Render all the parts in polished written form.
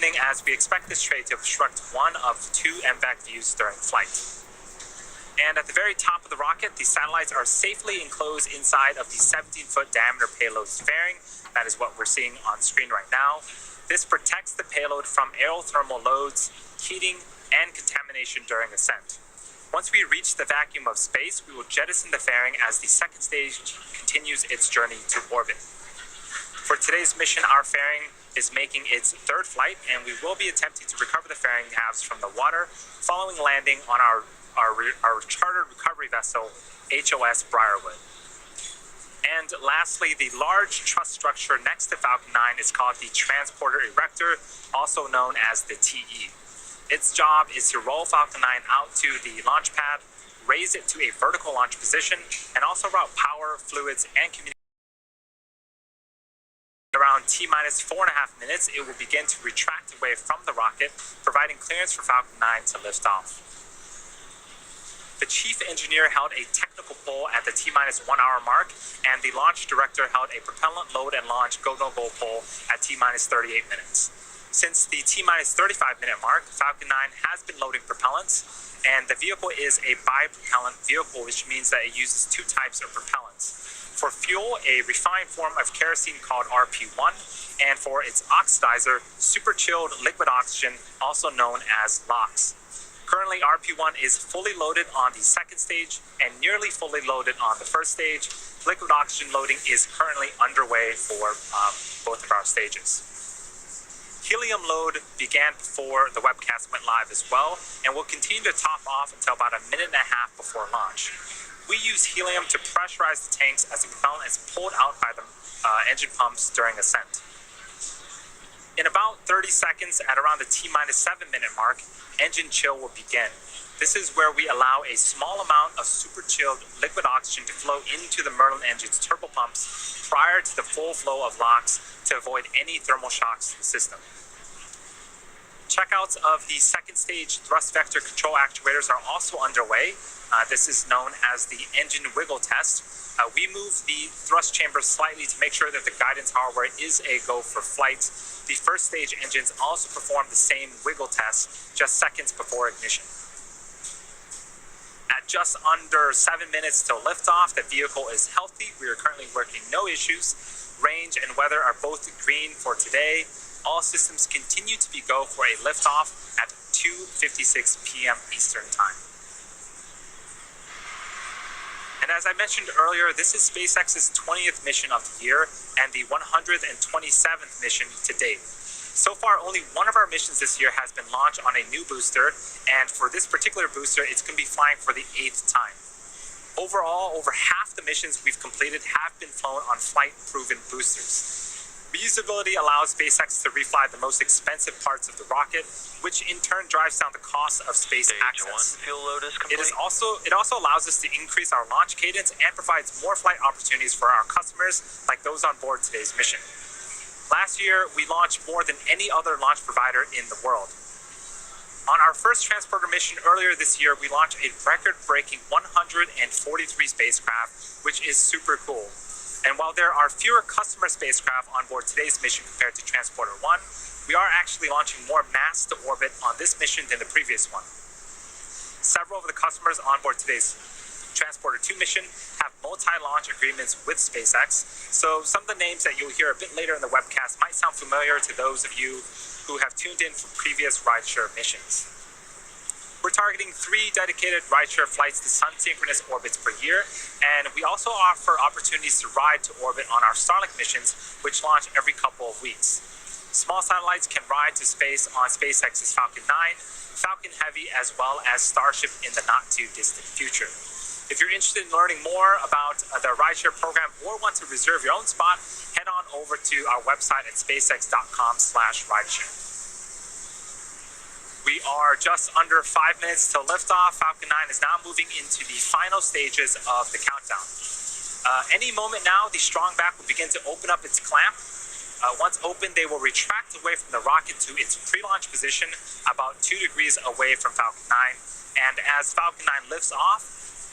as we expect this tray to obstruct one of two MVAC views during flight. And at the very top of the rocket, the satellites are safely enclosed inside of the 17-foot diameter payload fairing. That is what we're seeing on screen right now. This protects the payload from aerothermal loads, heating, and contamination during ascent. Once we reach the vacuum of space, we will jettison the fairing as the second stage continues its journey to orbit. For today's mission, our fairing is making its third flight, and we will be attempting to recover the fairing halves from the water following landing on our chartered recovery vessel, HOS Briarwood. And lastly, the large truss structure next to Falcon-9 is called the Transporter Erector, also known as the TE. Its job is to roll Falcon-9 out to the launch pad, raise it to a vertical launch position, and also route power, fluids, and communication. Around T-minus 4.5 minutes, it will begin to retract away from the rocket, providing clearance for Falcon-9 to lift off. The chief engineer held a technical poll at the T-minus 1 hour mark, and the launch director held a propellant load and launch go-no-go poll at T-minus 38 minutes. Since the T-minus 35-minute mark, Falcon-9 has been loading propellants, and the vehicle is a bi-propellant vehicle, which means that it uses two types of propellants. For fuel, a refined form of kerosene called RP1, and for its oxidizer, super-chilled liquid oxygen, also known as LOX. Currently, RP1 is fully loaded on the second stage and nearly fully loaded on the first stage. Liquid oxygen loading is currently underway for both of our stages. Helium load began before the webcast went live as well, and will continue to top off until about a minute and a half before launch. We use helium to pressurize the tanks as the propellant is pulled out by the engine pumps during ascent. In about 30 seconds, at around the T-minus 7-minute mark, engine chill will begin. This is where we allow a small amount of super-chilled liquid oxygen to flow into the Merlin engine's turbopumps prior to the full flow of LOX to avoid any thermal shocks to the system. Checkouts of the second stage thrust vector control actuators are also underway. This is known as the engine wiggle test. We move the thrust chamber slightly to make sure that the guidance hardware is a go for flight. The first stage engines also perform the same wiggle test just seconds before ignition. At just under 7 minutes till liftoff, the vehicle is healthy. We are currently working no issues. Range and weather are both green for today. All systems continue to be go for a liftoff at 2:56 p.m. Eastern Time. And as I mentioned earlier, this is SpaceX's 20th mission of the year and the 127th mission to date. So far, only one of our missions this year has been launched on a new booster, and for this particular booster, it's going to be flying for the 8th time. Overall, over half the missions we've completed have been flown on flight-proven boosters. Reusability allows SpaceX to refly the most expensive parts of the rocket, which in turn drives down the cost of space access. Fuel load is complete. It also allows us to increase our launch cadence and provides more flight opportunities for our customers, like those on board today's mission. Last year, we launched more than any other launch provider in the world. On our first transporter mission earlier this year, we launched a record-breaking 143 spacecraft, which is super cool. And while there are fewer customer spacecraft on board today's mission compared to Transporter 1, we are actually launching more mass to orbit on this mission than the previous one. Several of the customers on board today's Transporter 2 mission have multi-launch agreements with SpaceX, so some of the names that you'll hear a bit later in the webcast might sound familiar to those of you who have tuned in from previous rideshare missions. We're targeting 3 dedicated rideshare flights to sun-synchronous orbits per year, and we also offer opportunities to ride to orbit on our Starlink missions, which launch every couple of weeks. Small satellites can ride to space on SpaceX's Falcon-9, Falcon Heavy, as well as Starship in the not-too-distant future. If you're interested in learning more about the rideshare program or want to reserve your own spot, head on over to our website at spacex.com/rideshare. We are just under 5 minutes till liftoff. Falcon-9 is now moving into the final stages of the countdown. Any moment now, the strong back will begin to open up its clamp. Once open, they will retract away from the rocket to its pre-launch position about 2 degrees away from Falcon-9. And as Falcon-9 lifts off,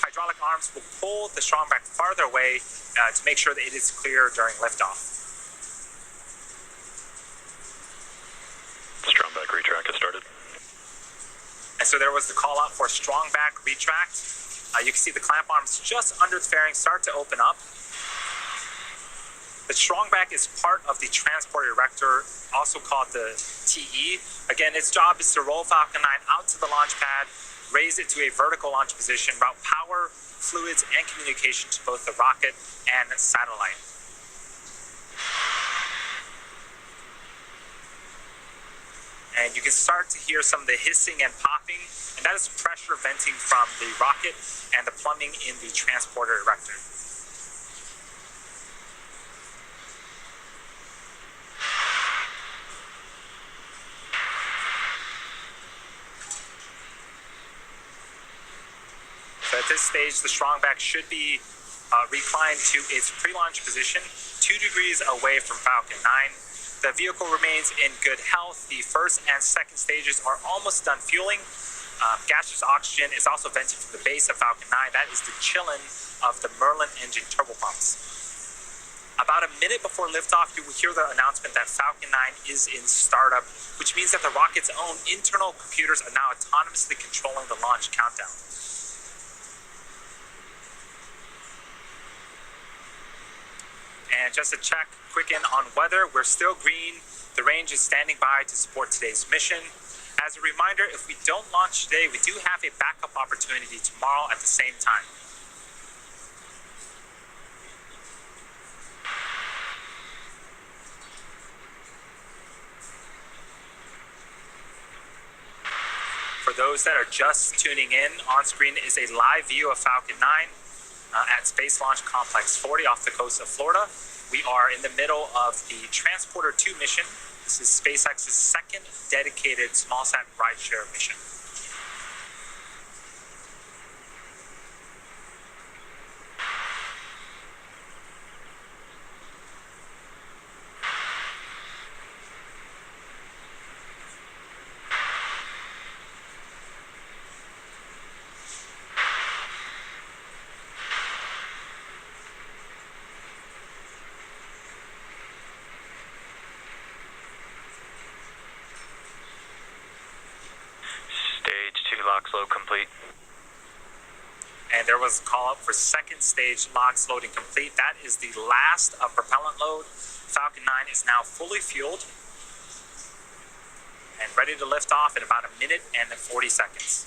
hydraulic arms will pull the strong back farther away to make sure that it is clear during liftoff. so there was the call out for strong back retract. You can see the clamp arms just under the fairing start to open up. The strong back is part of the transport erector, also called the TE. Again, its job is to roll Falcon 9 out to the launch pad, raise it to a vertical launch position, route power, fluids, and communication to both the rocket and satellite. And you can start to hear some of the hissing and popping, and that is pressure venting from the rocket and the plumbing in the transporter erector. So at this stage, the strong back should be reclined to its pre-launch position, 2 degrees away from Falcon 9. The vehicle remains in good health. The first and second stages are almost done fueling. Gaseous oxygen is also vented from the base of Falcon 9. That is the chillin of the Merlin engine turbopumps. About a minute before liftoff, you will hear the announcement that Falcon 9 is in startup, which means that the rocket's own internal computers are now autonomously controlling the launch countdown. And just to check, quick in on weather, we're still green. The range is standing by to support today's mission. As a reminder, if we don't launch today, we do have a backup opportunity tomorrow at the same time. For those that are just tuning in, on screen is a live view of Falcon 9 at Space Launch Complex 40 off the coast of Florida. We are in the middle of the Transporter 2 mission. This is SpaceX's second dedicated smallsat rideshare mission. Locks load complete. And there was a call up for second stage locks loading complete. That is the last of propellant load. Falcon 9 is now fully fueled and ready to lift off in about a minute and 40 seconds.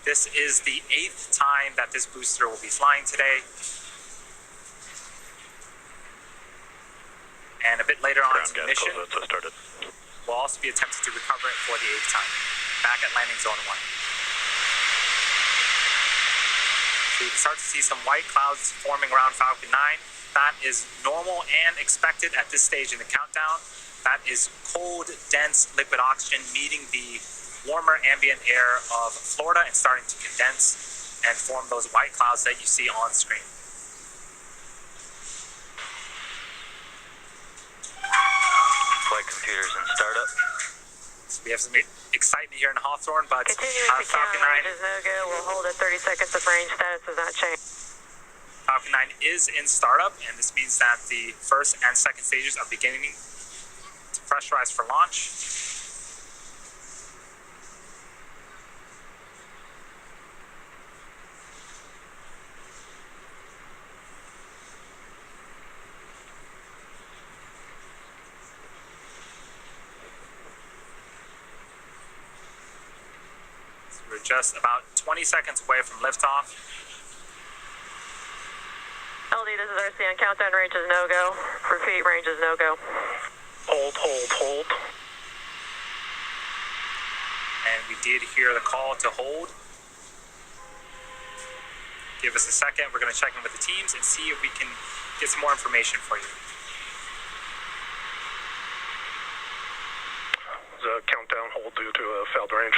This is the 8th time that this booster will be flying today. And a bit later on in the mission, we'll also be attempting to recover it for the 8th time. Back at landing zone 1. So you can start to see some white clouds forming around Falcon 9. That is normal and expected at this stage in the countdown. That is cold, dense liquid oxygen meeting the warmer ambient air of Florida and starting to condense and form those white clouds that you see on screen. Flight computers in startup. So we have some excitement here in Hawthorne, but Falcon 9 is no go. We'll hold at 30 seconds of range. Status does not change. Falcon 9 is in startup, and this means that the first and second stages are beginning to pressurize for launch. We're just about 20 seconds away from liftoff. LD, this is RCN. Countdown range is no-go. Repeat, range is no-go. Hold. And we did hear the call to hold. Give us a second. We're going to check in with the teams and see if we can get some more information for you. The countdown hold due to a failed range.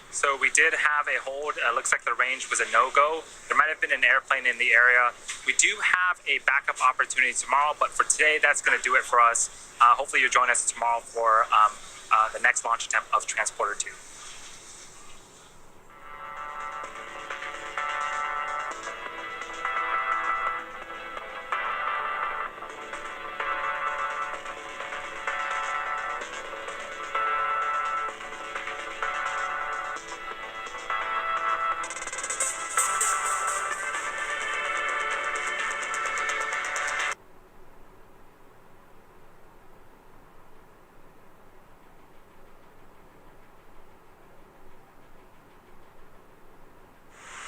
So we did have a hold. Looks like the range was a no-go. There might have been an airplane in the area. We do have a backup opportunity tomorrow, but for today, that's going to do it for us. Hopefully you'll join us tomorrow for the next launch attempt of Transporter 2.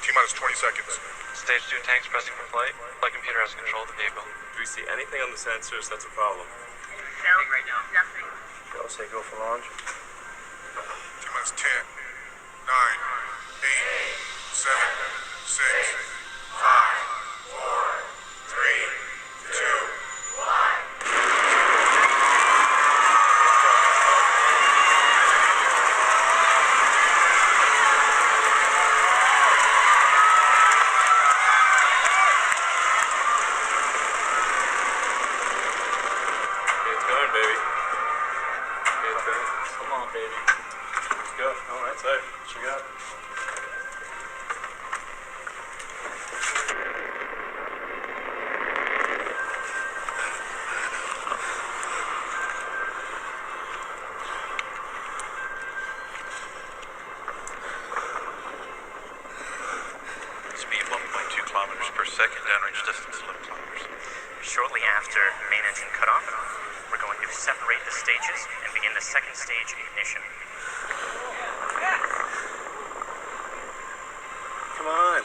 T-minus 20 seconds. Stage 2 tanks pressing for flight. Flight computer has control of the vehicle. Do we see anything on the sensors that's a problem? Nothing right now. Nothing. I'll say go for launch. T-minus 10, 9, 8, 7, 6, 5, 4, 3, 2, 1. It's going, baby. It's going. Come on, baby. Let's go. All right, side. Check it out. Speed 1.2 kilometers per second. Downrange distance 11 kilometers. Shortly after main engine cutoff, we're going to separate the stages and begin the second stage ignition. Come on.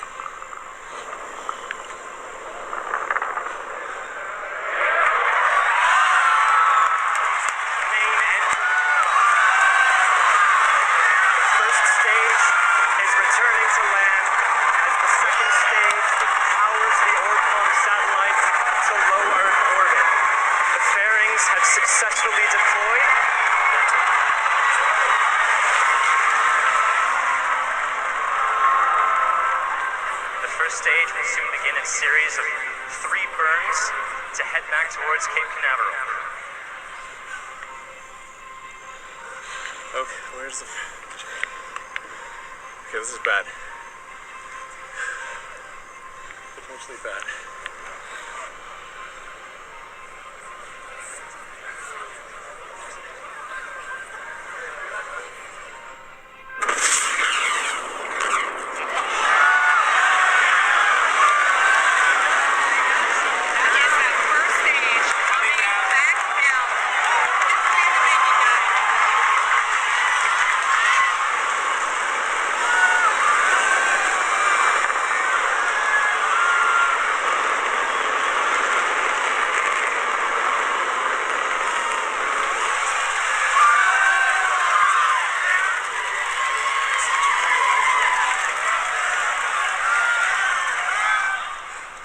Main engine. The first stage is returning to land as the second stage powers the Orcom satellite to low Earth orbit. The fairings have successfully deployed. The first stage will soon begin its series of 3 burns to head back towards Cape Canaveral. Okay, where's the... Okay, this is bad. Potentially bad.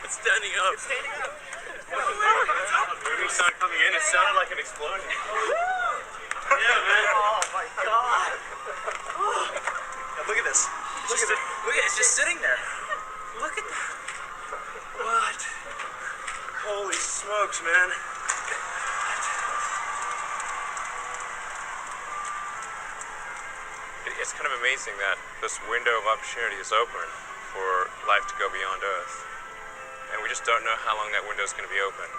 It's standing up. It's standing up. When we started coming in, it sounded like an explosion. Yeah, man. Oh my god! Look at this. Look at it. Look at it. It's just sitting there. Look at that. What? Holy smokes, man. It's kind of amazing that this window of opportunity is open for life to go beyond Earth. And we just don't know how long that window is going to be open.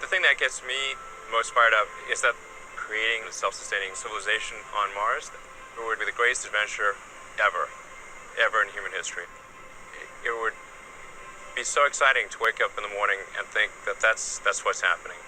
The thing that gets me most fired up is that creating a self-sustaining civilization on Mars would be the greatest adventure ever in human history. It would be so exciting to wake up in the morning and think that that's what's happening.